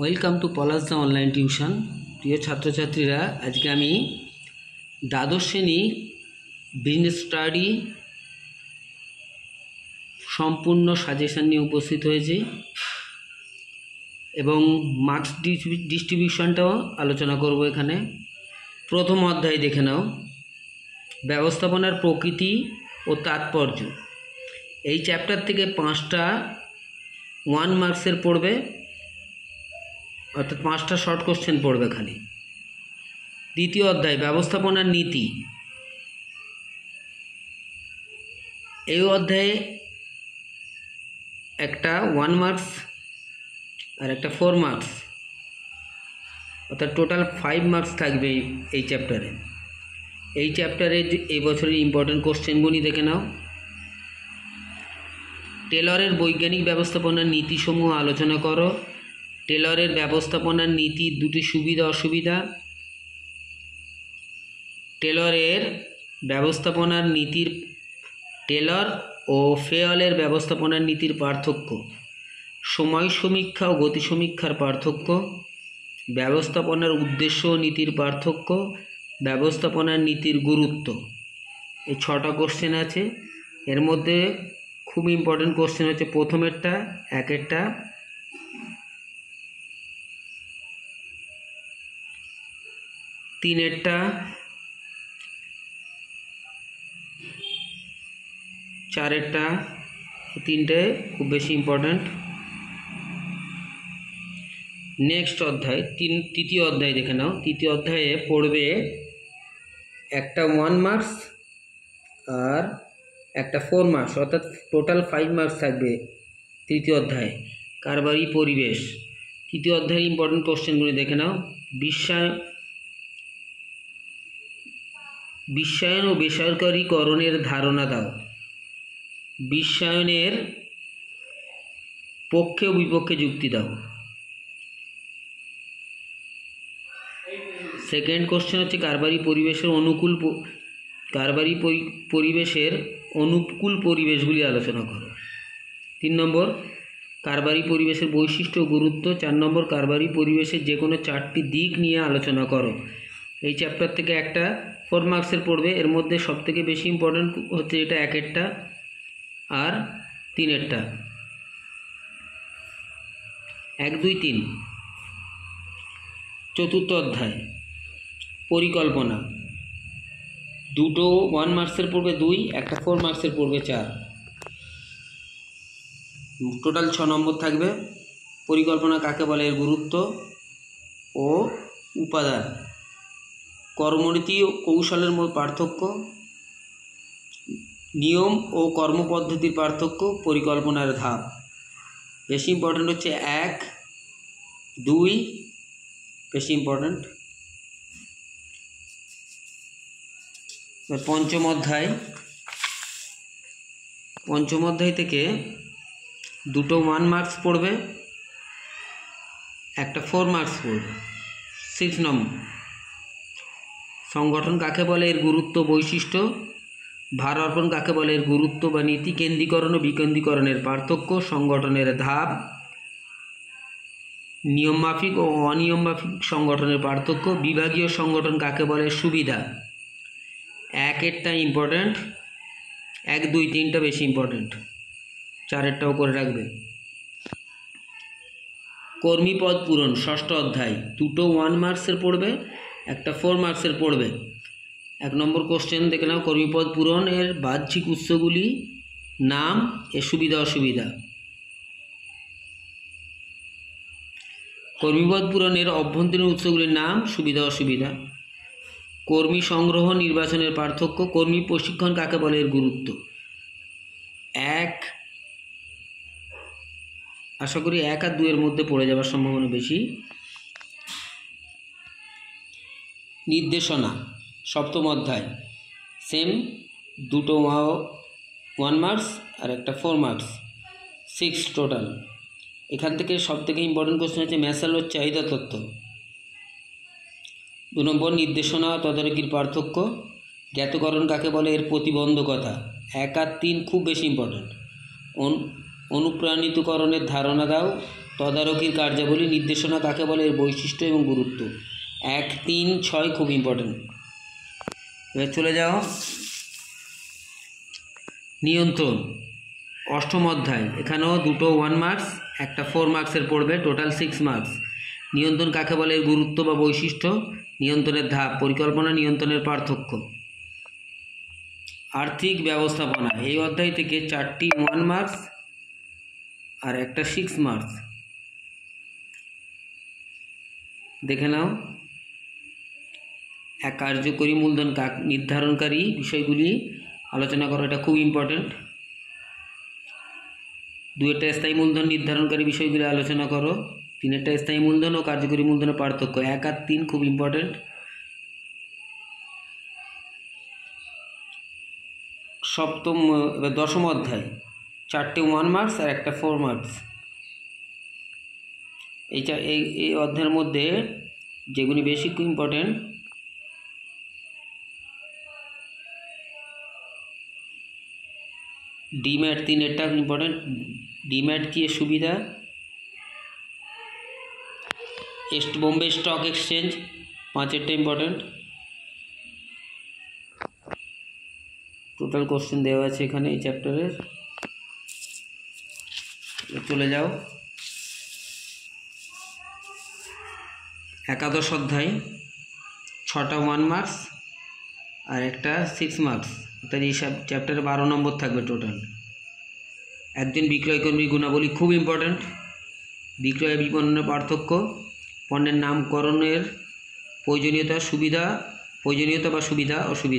Welcome to Palash দা online tuition. প্রিয় ছাত্রছাত্রীরা, আজকে আমি দ্বাদশ শ্রেণী বিজনেস স্টাডি সম্পূর্ণ সাজেশন নিয়ে উপস্থিত হয়েছি এবং মার্কস ডিস্ট্রিবিউশনটাও আলোচনা করব। এখানে প্রথম অধ্যায় দেখে নাও, ব্যবস্থাপনার প্রকৃতি ও তাৎপর্য। এই চ্যাপ্টার থেকে 5টা 1 মার্কসের পড়বে, অর্থাৎ 5টা শর্ট কোশ্চেন পড়বে খালি। দ্বিতীয় অধ্যায় ব্যবস্থাপনার নীতি। এই অধ্যায়ে একটা 1 মার্কস আর একটা 4 মার্কস, অর্থাৎ টোটাল 5 মার্কস থাকবে এই চ্যাপ্টারে। এই চ্যাপ্টারে এই বছরের ইম্পর্টেন্ট কোশ্চেনগুলি দেখে নাও। টেলরের বৈজ্ঞানিক ব্যবস্থাপনার নীতিসমূহ আলোচনা করো। টেলরের ব্যবস্থাপনার নীতির দুটি সুবিধা অসুবিধা। টেলরের ব্যবস্থাপনার নীতির টেলর ও ফেয়লের ব্যবস্থাপনার নীতির পার্থক্য। সময় সমীক্ষা ও গতি সমীক্ষার পার্থক্য। ব্যবস্থাপনার উদ্দেশ্য ও নীতির পার্থক্য। ব্যবস্থাপনার নীতির গুরুত্ব। এই 6টা কোশ্চেন আছে। এর মধ্যে খুব ইম্পর্টেন্ট কোশ্চেন হচ্ছে প্রথমেরটা, একেরটা, তিনেরটা, চারেরটা। এই 3টে খুব বেশি ইম্পর্ট্যান্ট। নেক্সট অধ্যায় তৃতীয় অধ্যায় দেখে নাও। তৃতীয় অধ্যায়ে পড়বে একটা 1 মার্কস আর একটা 4 মার্কস, অর্থাৎ টোটাল 5 মার্কস থাকবে তৃতীয় অধ্যায়ে। কারবারি পরিবেশ। তৃতীয় অধ্যায়ের ইম্পর্টেন্ট কোশ্চেনগুলি দেখে নাও। বিশ্বায়ন ও বেসরকারীকরণের ধারণা দাও। বিশ্বায়নের পক্ষে ও বিপক্ষে যুক্তি দাও। সেকেন্ড কোশ্চেন হচ্ছে কারবারি পরিবেশের অনুকূল পরিবেশগুলি আলোচনা করো। 3 নম্বর কারবারি পরিবেশের বৈশিষ্ট্য ও গুরুত্ব। 4 নম্বর কারবারি পরিবেশের যে কোনো 4টি দিক নিয়ে আলোচনা করো। এই চ্যাপ্টার থেকে একটা 4 মার্কসের পড়বে। এর মধ্যে সবথেকে বেশি ইম্পর্টেন্ট হচ্ছে এটা একেরটা আর তিনেরটা। 1, 2, 3। চতুর্থ অধ্যায় পরিকল্পনা। 2টো 1 মার্কসের পড়বে 2, একটা 4 মার্কসের পড়বে 4। টোটাল 6 নম্বর থাকবে। পরিকল্পনা কাকে বলে, এর গুরুত্ব ও উপাদান। কর্মনীতি ও কৌশলের মধ্যে পার্থক্য। নিয়ম ও কর্মপদ্ধতির পার্থক্য। পরিকল্পনার ধাপ। বেশি ইম্পর্ট্যান্ট হচ্ছে 1, 2 বেশি ইম্পর্ট্যান্ট। পঞ্চম অধ্যায় থেকে 2টো 1 মার্কস পড়বে, একটা 4 মার্কস পড়বে। 6 নম্বর সংগঠন কাকে বলে, এর গুরুত্ব বৈশিষ্ট্য। ভার অর্পণ কাকে বলে, এর গুরুত্ব বা নীতি। কেন্দ্রীকরণ ও বিকেন্দ্রীকরণের পার্থক্য। সংগঠনের ধাপ। নিয়মমাফিক ও অনিয়মমাফিক সংগঠনের পার্থক্য। বিভাগীয় সংগঠন কাকে বলে, সুবিধা। একেরটা ইম্পর্ট্যান্ট, 1, 2, 3টা বেশি ইম্পর্ট্যান্ট, 4এরটাও করে রাখবে। কর্মী পদ পূরণ। ষষ্ঠ অধ্যায় 2টো 1 মার্কসের পড়বে, একটা 4 মার্কসের পড়বে। 1 নম্বর কোশ্চেন দেখে নাও। কর্মী পদ পূরণের বাহ্যিক উৎসগুলি, নাম, এর সুবিধা অসুবিধা। কর্মীপদ পূরণের অভ্যন্তরীণ উৎসগুলির নাম, সুবিধা অসুবিধা। কর্মী সংগ্রহ নির্বাচনের পার্থক্য। কর্মী প্রশিক্ষণ কাকে বলে, এর গুরুত্ব। আশা করি 1 আর 2 এর মধ্যে পড়ে যাওয়ার সম্ভাবনা বেশি। নির্দেশনা। সপ্তম অধ্যায় সেম, 2টো 1 মার্কস আর একটা 4 মার্কস, 6 টোটাল। এখান থেকে সবথেকে ইম্পর্টেন্ট কোশ্চেন হচ্ছে ম্যাসলোর চাহিদা তত্ত্ব। 2 নম্বর নির্দেশনা ও তদারকির পার্থক্য। জ্ঞাতকরণ কাকে বলে, এর প্রতিবন্ধকতা। 1 আর 3 খুব বেশি ইম্পর্টেন্ট। অনুপ্রাণিতকরণের ধারণা দাও। তদারকির কার্যাবলী নির্দেশনা কাকে বলে, এর বৈশিষ্ট্য এবং গুরুত্ব। 1, 3, 6 খুব ইম্পর্টেন্ট। এবার চলে যাও নিয়ন্ত্রণ, অষ্টম অধ্যায়। এখানেও দুটো 1 মার্কস, একটা 4 মার্কসের পড়বে, টোটাল 6 মার্কস। নিয়ন্ত্রণ কাকে বলে, এর গুরুত্ব বা বৈশিষ্ট্য, নিয়ন্ত্রণের ধাপ, পরিকল্পনা, নিয়ন্ত্রণের পার্থক্য। আর্থিক ব্যবস্থাপনা, এই অধ্যায় থেকে 4টি 1 মার্কস আর একটা 6 মার্কস। দেখে নাও। এক কার্যকরী মূলধন নির্ধারণকারী বিষয়গুলি আলোচনা করো, এটা খুব ইম্পর্টেন্ট। 2টা স্থায়ী মূলধন নির্ধারণকারী বিষয়গুলি আলোচনা করো। 3টা স্থায়ী মূলধন ও কার্যকরী মূলধনের পার্থক্য। 1 আর 3 খুব ইম্পর্টেন্ট। দশম অধ্যায়, 4টে 1 মার্কস আর একটা 4 মার্কস। এই অধ্যায়ের মধ্যে যেগুলি বেশি খুব ইম্পর্টেন্ট, ডিম্যাট 3এরটা ইম্পর্টেন্ট। ডিম্যাট কি এর সুবিধা, বোম্বে স্টক এক্সচেঞ্জ 5এরটা ইম্পর্টেন্ট। টোটাল কোশ্চেন দেওয়া আছে এখানে এই চ্যাপ্টারের। চলে যাও একাদশ অধ্যায়, 6টা 1 মার্কস আর একটা 6 মার্কস, অর্থাৎ এই সব চ্যাপ্টারে 12 নম্বর থাকবে টোটাল। একজন বিক্রয়কর্মীর গুণাবলী খুব ইম্পর্ট্যান্ট। বিক্রয় বিপণনের পার্থক্য, পণ্যের নামকরণের প্রয়োজনীয়তা বা সুবিধা, অসুবিধা।